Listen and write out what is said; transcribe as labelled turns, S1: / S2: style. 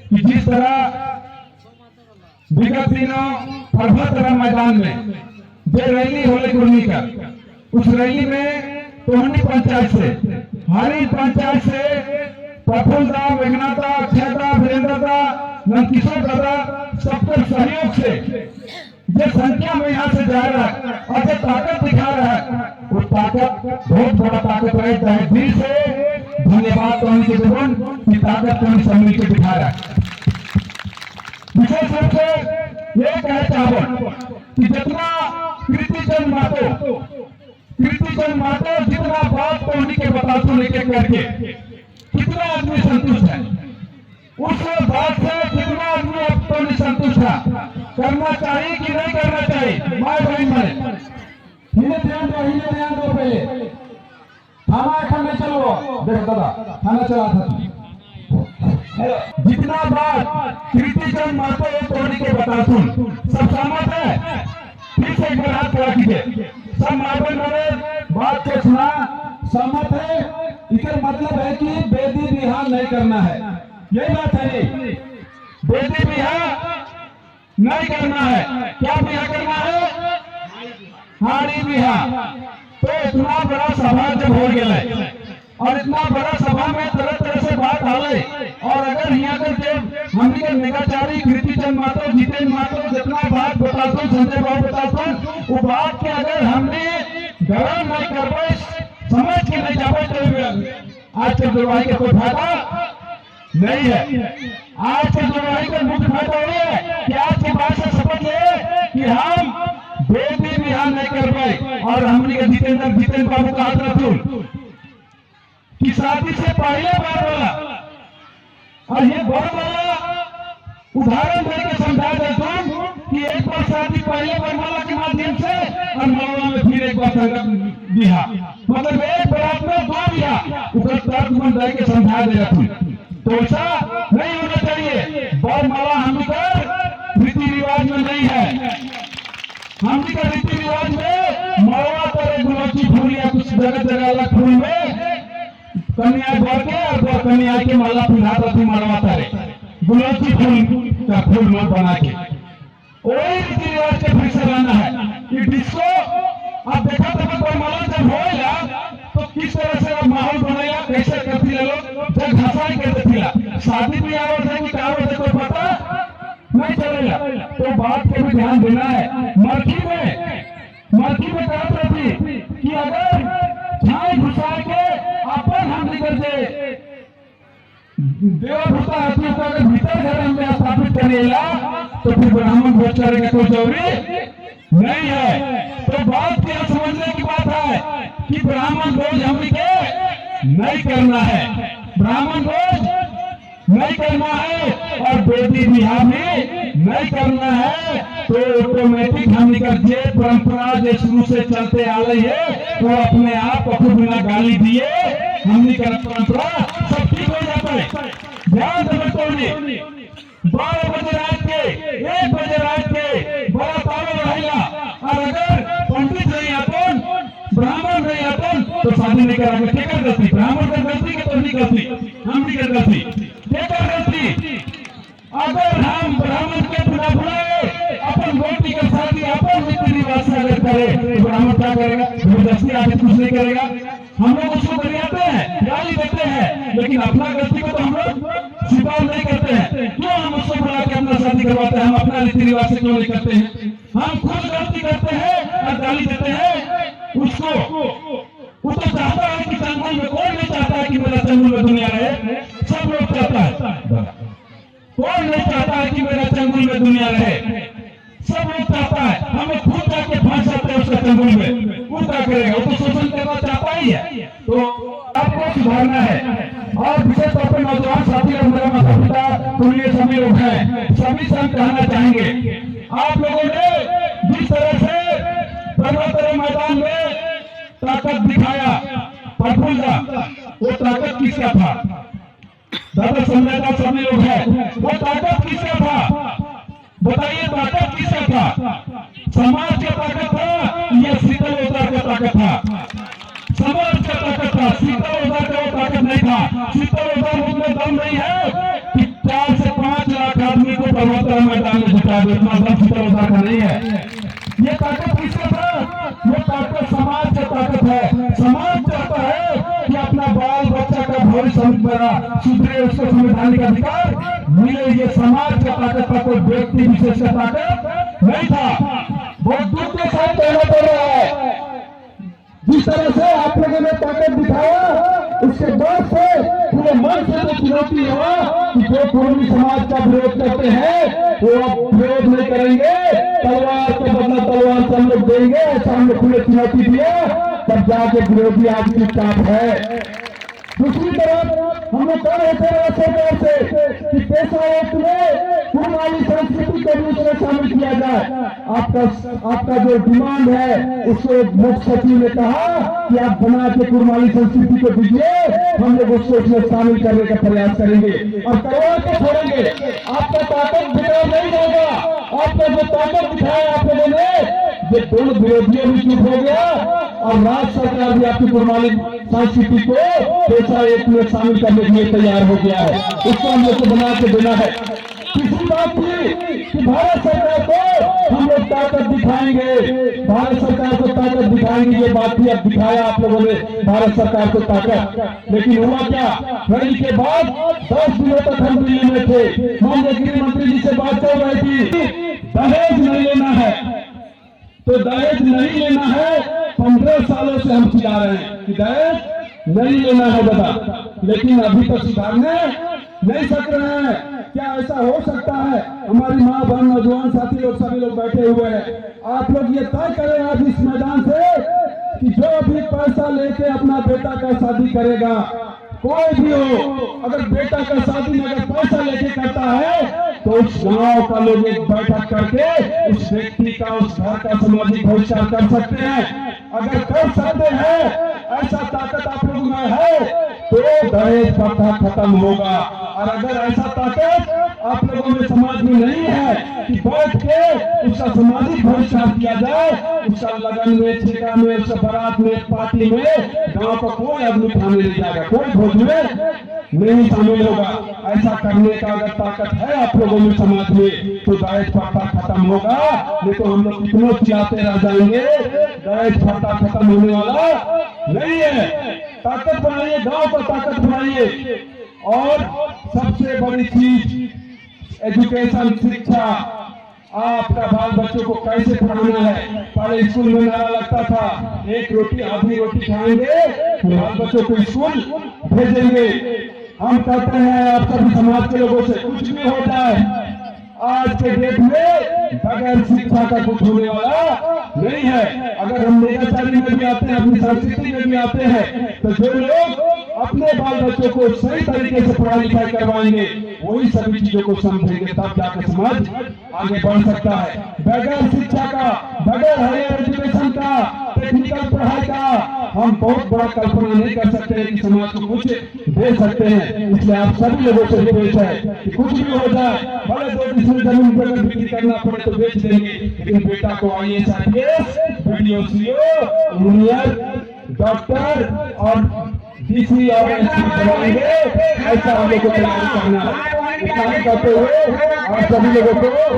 S1: कि जिस तरह विगत दिनों पर्वत मैदान में जो रैली होले गुरनी का, उस रैली में टोहनी पंचायत से, हरी पंचायत से प्रफुल्लदा, मेघनाथा, अक्षयदा, वीरेंद्रदा, नंदकिशोर दादा सबके सहयोग से जो संख्या में यहाँ से जा रहा है और जो ताकत दिखा रहा है, वो ताकत बहुत बड़ा ताकत रहता है। दिल से धन्यवाद टोहनी के जीवन की ताकत टोहनी सब मिलकर दिखा रहा है। विशेष रूप से ये कहना चाहूँ कि जितना कृतिचंद मातो जितना बात टोहनी के बतासु लेके करके कितना आदमी संतुष्ट है, उस बात से कितना आदमी अब टोहनी संतुष्ट है, करना चाहिए कि नहीं करना चाहिए। माय बहन में हिने ध्यान दो पहले थाना এখন नहीं चलो देख दादा थाना चला था। जितना बात कृतिचंद मातो टोहनी के बतासु सब सहमत है, फिर से एक बार हाथ खड़ा कीजिए। सब मार्बल वाले बात को सुना, सहमत है। इसका मतलब है कि बेदी बिहा नहीं करना है, यही बात है। बेदी बिहा नहीं करना है, क्या बिहा करना है? हाड़ी बिहा। तो इतना बड़ा सभा जब हो गया और इतना बड़ा सभा में तरह तरह से बात आवे, और अगर यहाँ करके हमने के मेघाचारी कृतिचंद मातो, जितेंद्र मातो जितना बात बताते, संजय बाबू बताते, वो बात के अगर हमने गरम नहीं कर पाए, समझ के नहीं जा पाए, तो आज के जुड़वाई का कोई फायदा नहीं है। आज के जुड़वाई का मुख्य फायदा ये है कि आज की बात से समझ ले कि हम बेदी बिहार नहीं कर पाए, और हमने के जितेंद्र बाबू का हाथ रखूं कि शादी से पहले बार वाला, और ये बार वाला उदाहरण देकर समझा देता हूं कि एक बार शादी पहले बरमाला के माध्यम से और मलवा में फिर एक बार संगत बिहा, मतलब एक बारात में दो बिहा, उसका तर्क मन दे के समझा दे रहा हूं। तो ऐसा नहीं होना चाहिए। बरमाला हम का रीति रिवाज में नहीं है। हम का रीति रिवाज में मलवा पर गुलाबी फूल या कुछ जगह जगह अलग फूल में कन्या भर के और कन्या के माला पिन्हाता थी, मलवा तारे गुलाबी फूल का फूल मत बना के, वही रीति रिवाज के फिर से लाना है। ये डिस्को आप देखा तो बरमाला जब होएगा तो किस तरह से माहौल बनेगा, कैसे करती है लोग, जब घसाई करते थी। शादी भी आवत है कि आवत है कोई पता नहीं चलेगा। तो बात पे भी ध्यान देना है। मरखी में कहत रहती कि अगर झाई घुसा के अपन हम निकल से देवभूता आदमी को अगर भीतर घर में स्थापित करेगा तो फिर ब्राह्मण भोज करने का कोई जरूरी नहीं है। तो बात क्या समझने की बात है कि ब्राह्मण भोज हमने के नहीं करना है, ब्राह्मण भोज नहीं करना है, और बेदी बिहा में नहीं करना है। तो ऑटोमेटिक हमने का जे परंपरा जो शुरू से चलते आ रही है वो अपने आप अपने बिना गाली दिए हमने का परंपरा सब ठीक हो जाता है। ध्यान देना, 12 बजे रात के 1 बजे रात के बड़ा तारा रहेगा, और अगर पंडित नहीं अपन, ब्राह्मण नहीं अपन, तो शादी नहीं कराएंगे। क्या कर गलती? ब्राह्मण का गलती के तो नहीं गलती, हम नहीं कर गलती। क्या कर गलती? अगर हम ब्राह्मण के बिना बुलाए अपन बेटी का शादी अपन रीति रिवाज से अगर करे तो ब्राह्मण क्या करेगा? जबरदस्ती आके कुछ नहीं करेगा। हम लोग उसको गरियाते हैं, गाली देते हैं, लेकिन अपना गलती को तो हम लोग स्वीकार नहीं करते हैं। क्यों हम उसको बुला के अपना शादी करवाते हैं? हम अपना रीति रिवाज से क्यों नहीं करते हैं? हम खुद गलती करते हैं और गाली देते हैं उसको। वो तो चाहता है कि जंगल में, कोई नहीं चाहता है कि मेरा जंगल में दुनिया रहे, सब लोग चाहता है। कोई नहीं चाहता है कि मेरा जंगल में दुनिया रहे, सब लोग चाहता है। हमें खुद जाके फंस जाते हैं उसका जंगल में, वो क्या करेगा? वो तो शोषण करना चाहता ही है। तो आपको सुधारना है। और विशेष तौर पर नौजवान साथी और मेरा माता पिता तुल्य सभी लोग हैं, सभी से हम कहना चाहेंगे, आप लोगों ने जिस तरह से पर्वत मैदान में ताकत दिखाया, प्रफुल्लदा, वो ताकत किसका था? दादा संजय का सभी लोग हैं, वो ताकत किसका था? बताइए, ताकत किसका था? समाज का ताकत था या शीतल ओझा का ताकत था? समाज का ताकत था, शीतल ओझा का ताकत नहीं था। शीतल ओझा में दम नहीं है कि 4 से 5 पर्वतरा मैदान में जुटा दो, इतना दम सितरौदा का नहीं है। ये ताकत किसका था? ये ताकत समाज की ताकत है। समाज चाहता है कि अपना बाल बच्चा का भविष्य बना सुधरे, उसको संवैधानिक अधिकार मिले। ये समाज का ताकत था, कोई व्यक्ति विशेष का ताकत नहीं था। बहुत दुख के साथ कहना पड़ रहा है, जिस तरह से आप लोगों ने ताकत दिखाया, उसके बाद से पूरे मन से तो चुनौती हुआ कि जो कुर्मी समाज का विरोध करते हैं वो अब विरोध नहीं करेंगे, तलवार का बदला तलवार से हम लोग देंगे। ऐसा हमने खुले चुनौती दिया, तब जाके विरोधी आज चुपचाप है। दूसरी तरफ हम लोग कह रहे थे सरकार से कि पेशा एक्ट में कुर्माली संस्कृति को भी उसमें शामिल किया जाए। आपका जो डिमांड है उसको मुख्य सचिव ने कहा कि आप बना के कुर्माली संस्कृति को दीजिए, हम लोग उसको उसमें शामिल करने का प्रयास करेंगे और करवा के छोड़ेंगे। आपका ताकत बिगड़ नहीं जाएगा। आपका जो ताकत दिखाया आप लोगों ने, ये दोनों विरोधियों भी चुप हो गया और राज्य सरकार भी आपकी कुर्माली संस्कृति को पेशा एक्ट में शामिल करने के लिए तैयार हो गया है। उसको हम लोग को बना के देना है। तीसरी बात थी कि भारत सरकार को हम लोग ताकत दिखाएंगे, भारत सरकार को ताकत दिखाएंगे। ये बात भी अब दिखाया आप लोगों ने भारत सरकार को ताकत, लेकिन हुआ क्या? रैली के बाद 10 दिनों तक हम दिल्ली में थे। माननीय गृह मंत्री जी से बात चल रही थी, दहेज नहीं लेना है तो दहेज नहीं लेना है। 15 सालों से हम चिल्ला रहे हैं कि दहेज नहीं लेना है दादा, लेकिन अभी तक सुधारने नहीं सक रहे हैं। क्या ऐसा हो सकता है? हमारी माँ बहन नौजवान साथी लोग सभी लोग बैठे हुए हैं। आप लोग ये तय करें आज इस मैदान से कि जो भी पैसा लेके अपना बेटा का शादी करेगा, कोई भी हो, अगर बेटा का शादी में अगर पैसा लेके करता है तो उस गांव का लोग एक बैठक करके उस व्यक्ति का, उस घर का सामाजिक भविष्य कर सकते हैं। अगर कर सकते हैं, ऐसा ताकत आप लोगों में है तो दहेज प्रथा खत्म होगा। और अगर ऐसा ताकत आप लोगों में समाज में नहीं है कि बैठ के उसका सामाजिक भविष्य किया जाए, उसका लगन में, ठेका में, उसका बारात में, पार्टी में गांव का कोई आदमी खाने नहीं जाएगा, कोई भोज में नहीं शामिल होगा। ऐसा करने का अगर ताकत है आप लोगों में समाज में तो दहेज प्रथा खत्म होगा। नहीं तो हम लोग कितनों चिल्लाते रह जाएंगे, दहेज प्रथा खत्म होने वाला नहीं है। ताकत बनाइए, गांव को ताकत बनाइए। और सबसे बड़ी चीज एजुकेशन, शिक्षा। आपका बाल बच्चों को कैसे पढ़ाना है? पहले स्कूल में नारा लगता था, एक रोटी आधी रोटी खाएंगे तो बाल बच्चों को स्कूल भेजेंगे। हम कहते हैं आप सभी समाज के लोगों से, कुछ भी हो जाए आज के डेट में बगैर शिक्षा का कुछ होने वाला नहीं है। अगर हम निराचारी में भी आते हैं, अपनी संस्कृति में भी आते हैं, तो जो लोग अपने बाल बच्चों को सही तरीके से पढ़ाई लिखाई करवाएंगे वही सभी चीजों को समझेंगे, तब जाकर समाज आगे बढ़ सकता है। बगैर शिक्षा का, बगैर हायर एजुकेशन का, टेक्निकल पढ़ाई का हम बहुत बड़ा कल्पना नहीं कर सकते कि समाज को कुछ दे सकते हैं। इसलिए आप सभी लोगों से रिक्वेस्ट है कि कुछ भी हो जाए, भले 2 डिसमिल जमीन पर अगर बिक्री करना पड़े तो बेच देंगे, लेकिन बेटा को IAS, IPS, BDO, CO, engineer, doctor और DC और SP बनाएंगे। ऐसा हम लोग को तैयारी करना है। इतना कहते हुए आप सभी लोगों को